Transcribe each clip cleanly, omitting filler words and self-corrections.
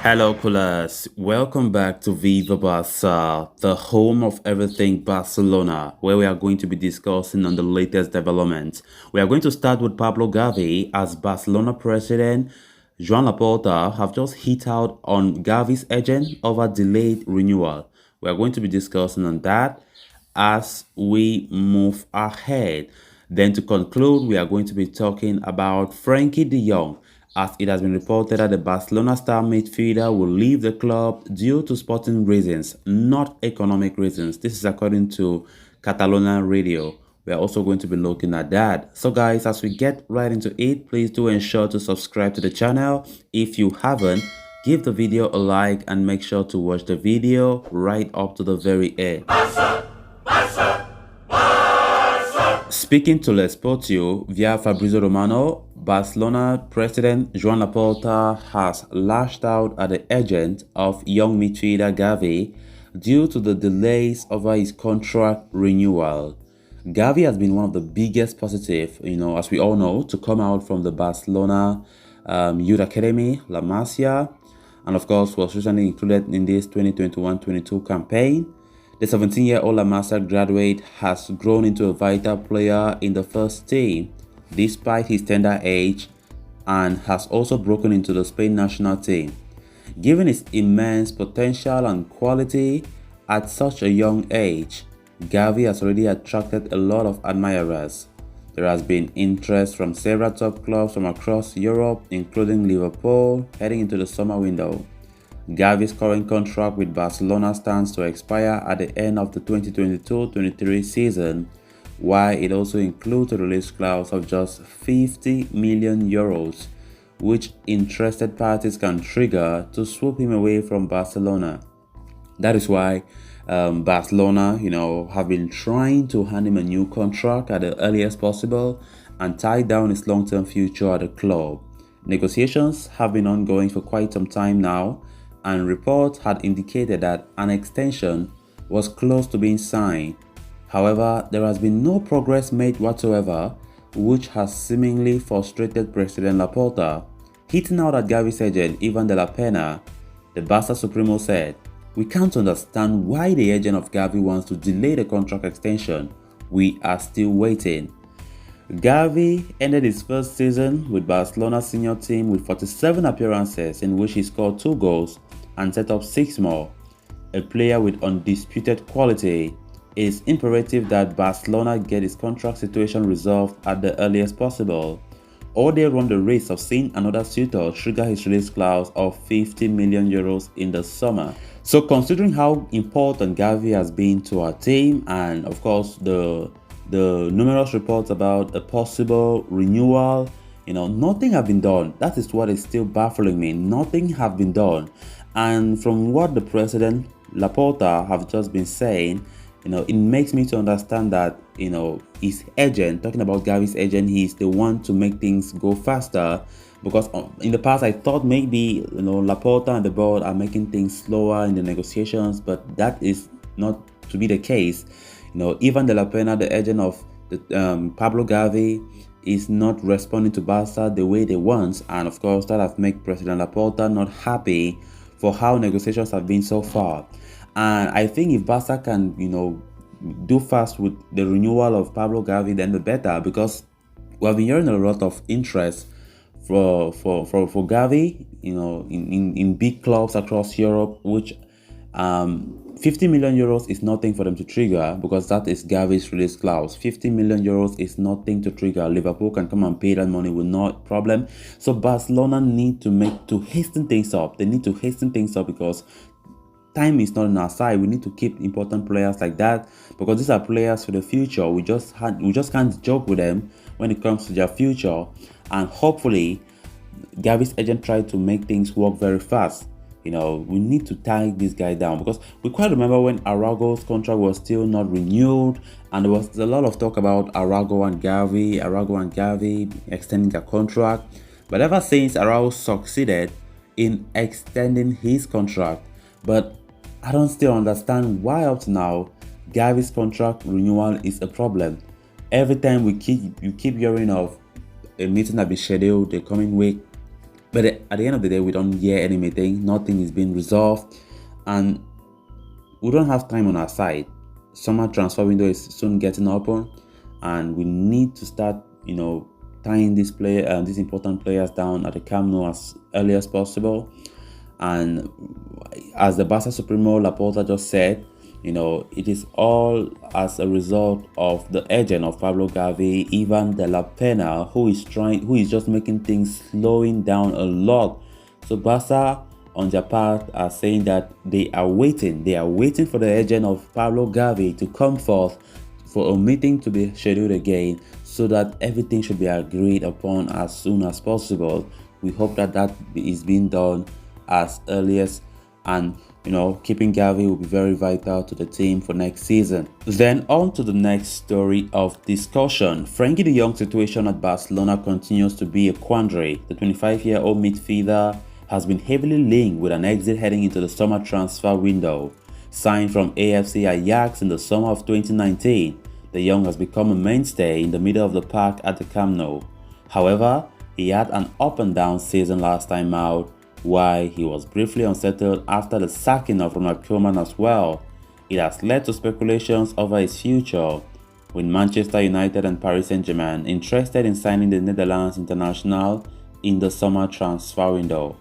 Hello, coolers. Welcome back to Viva Barca, the home of everything Barcelona, where we are going to be discussing on the latest developments. We are going to start with Pablo Gavi as Barcelona president. Joan Laporta have just hit out on Gavi's agent over delayed renewal. We are going to be discussing on that as we move ahead. Then to conclude, we are going to be talking about Frankie de Jong, as it has been reported that the Barcelona star midfielder will leave the club due to sporting reasons, not economic reasons. This is according to Catalonia Radio. We are also going to be looking at that. So guys, as we get right into it, please do ensure to subscribe to the channel. If you haven't, give the video a like and make sure to watch the video right up to the very end. Speaking to Sportio via Fabrizio Romano, Barcelona president Joan Laporta has lashed out at the agent of young midfielder Gavi due to the delays over his contract renewal. Gavi has been one of the biggest positive, as we all know, to come out from the Barcelona Youth Academy, La Masia, and of course was recently included in this 2021-22 campaign. The 17-year-old La Masia graduate has grown into a vital player in the first team, despite his tender age, and has also broken into the Spain national team. Given his immense potential and quality at such a young age, Gavi has already attracted a lot of admirers. There has been interest from several top clubs from across Europe, including Liverpool, heading into the summer window. Gavi's current contract with Barcelona stands to expire at the end of the 2022-23 season, while it also includes a release clause of just 50 million euros, which interested parties can trigger to swoop him away from Barcelona. That is why Barcelona, have been trying to hand him a new contract at the earliest possible and tie down his long-term future at the club. Negotiations have been ongoing for quite some time now, and reports had indicated that an extension was close to being signed. However, there has been no progress made whatsoever, which has seemingly frustrated President Laporta. Hitting out at Gavi's agent Ivan de la Pena, the Barca Supremo said, "We can't understand why the agent of Gavi wants to delay the contract extension. We are still waiting." Gavi ended his first season with Barcelona's senior team with 47 appearances in which he scored 2 goals and set up 6 more. A player with undisputed quality, it is imperative that Barcelona get his contract situation resolved at the earliest possible, or they run the risk of seeing another suitor trigger his release clause of 50 million euros in the summer. So considering how important Gavi has been to our team, and of course the numerous reports about a possible renewal, nothing have been done. That is what is still baffling me. Nothing have been done. And from what the president Laporta have just been saying, it makes me to understand that, his agent, talking about Gavi's agent, he's the one to make things go faster. Because in the past, I thought maybe, Laporta and the board are making things slower in the negotiations, but that is not to be the case. Ivan de la Pena, the agent of Pablo Gavi, is not responding to Barca the way they want, and of course that has made President Laporta not happy for how negotiations have been so far. And I think if Barca can, do fast with the renewal of Pablo Gavi, then the better, because we have been hearing a lot of interest for Gavi, in big clubs across Europe, which 50 million euros is nothing for them to trigger, because that is Gavi's release clause. 50 million euros is nothing to trigger. Liverpool can come and pay that money with no problem. So Barcelona need to hasten things up. They need to hasten things up because time is not on our side. We need to keep important players like that, because these are players for the future. We just can't joke with them when it comes to their future. And hopefully Gavi's agent tried to make things work very fast. We need to tie this guy down, because we quite remember when Araujo's contract was still not renewed, and there was a lot of talk about Araujo and Gavi extending their contract. But ever since Araujo succeeded in extending his contract, but I don't still understand why up to now Gavi's contract renewal is a problem. Every time you keep hearing of a meeting that be scheduled the coming week, but at the end of the day we don't hear any meeting. Nothing is being resolved, and we don't have time on our side. Summer transfer window is soon getting open, and we need to start, tying these important players down at the Camp Nou as early as possible. And as the Barca Supremo Laporta just said, it is all as a result of the agent of Pablo Gavi, Ivan de la Pena, who is just making things slowing down a lot. So Barca, on their part, are saying that they are waiting for the agent of Pablo Gavi to come forth for a meeting to be scheduled again, so that everything should be agreed upon as soon as possible. We hope that is being done as early as, and keeping Gavi will be very vital to the team for next season. Then on to the next story of discussion. Frenkie de Jong's situation at Barcelona continues to be a quandary. The 25-year-old midfielder has been heavily linked with an exit heading into the summer transfer window. Signed from AFC Ajax in the summer of 2019, de Jong has become a mainstay in the middle of the park at the Camp Nou. However, he had an up-and-down season last time out, why he was briefly unsettled after the sacking of Ronald Koeman as well. It has led to speculations over his future, with Manchester United and Paris Saint-Germain interested in signing the Netherlands international in the summer transfer window.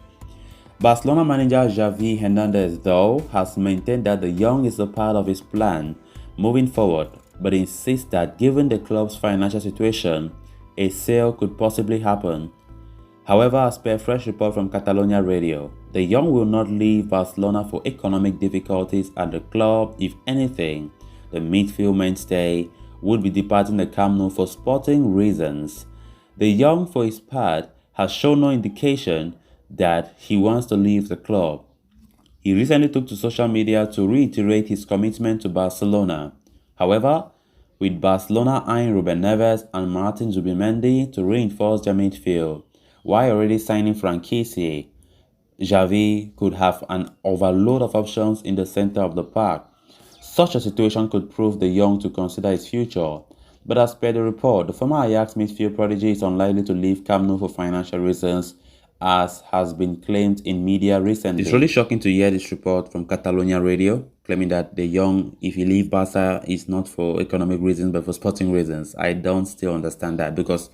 Barcelona manager Xavi Hernandez, though, has maintained that de Jong is a part of his plan moving forward, but insists that given the club's financial situation, a sale could possibly happen. However, as per a fresh report from Catalonia Radio, de Jong will not leave Barcelona for economic difficulties at the club. If anything, the midfield mainstay would be departing the Camp Nou for sporting reasons. De Jong, for his part, has shown no indication that he wants to leave the club. He recently took to social media to reiterate his commitment to Barcelona. However, with Barcelona eyeing Ruben Neves and Martin Zubimendi to reinforce their midfield, while already signing Franquisi, Xavi could have an overload of options in the center of the park. Such a situation could prove de Jong to consider his future. But as per the report, the former Ajax midfield prodigy is unlikely to leave Camp Nou for financial reasons, as has been claimed in media recently. It's really shocking to hear this report from Catalonia Radio, claiming that de Jong, if he leaves Barca, is not for economic reasons but for sporting reasons. I don't still understand that, because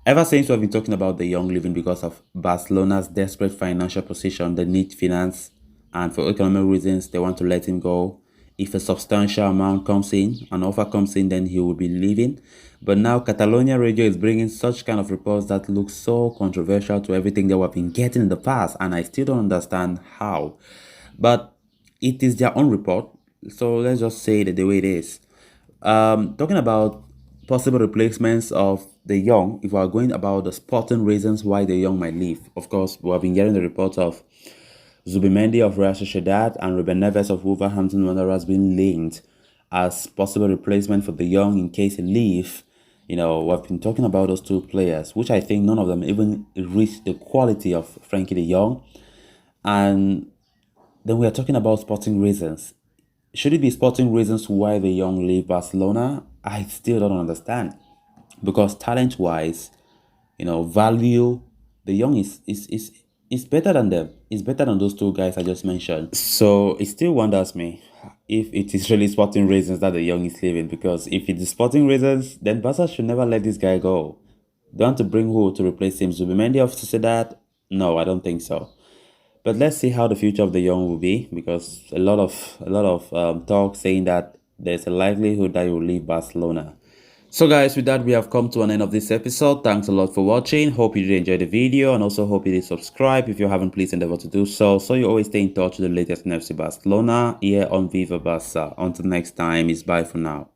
ever since we've been talking about de Jong leaving because of Barcelona's desperate financial position, they need finance, and for economic reasons, they want to let him go. If a substantial amount comes in, an offer comes in, then he will be leaving. But now Catalonia Radio is bringing such kind of reports that look so controversial to everything that we've been getting in the past, and I still don't understand how. But it is their own report, so let's just say that the way it is. Talking about possible replacements of de Jong, if we are going about the sporting reasons why de Jong might leave, of course, we have been getting the reports of Zubimendi of Real Sociedad and Ruben Neves of Wolverhampton Wanderers being linked as possible replacement for de Jong in case he leaves. We've been talking about those two players, which I think none of them even reach the quality of Frenkie de Jong. And then we are talking about sporting reasons. Should it be sporting reasons why de Jong leave Barcelona? I still don't understand, because talent-wise, value, de Jong is better than them. It's better than those two guys I just mentioned. So it still wonders me if it is really sporting reasons that de Jong is leaving, because if it is sporting reasons, then Barca should never let this guy go. They want to bring who to replace him? Zubimendi of Sociedad? No, I don't think so. But let's see how the future of de Jong will be, because a lot of talk saying that there's a likelihood that he will leave Barcelona. So guys, with that, we have come to an end of this episode. Thanks a lot for watching. Hope you did enjoy the video, and also hope you did subscribe. If you haven't, please endeavor to do so you always stay in touch with the latest in FC Barcelona here on Viva Barca. Until next time, it's bye for now.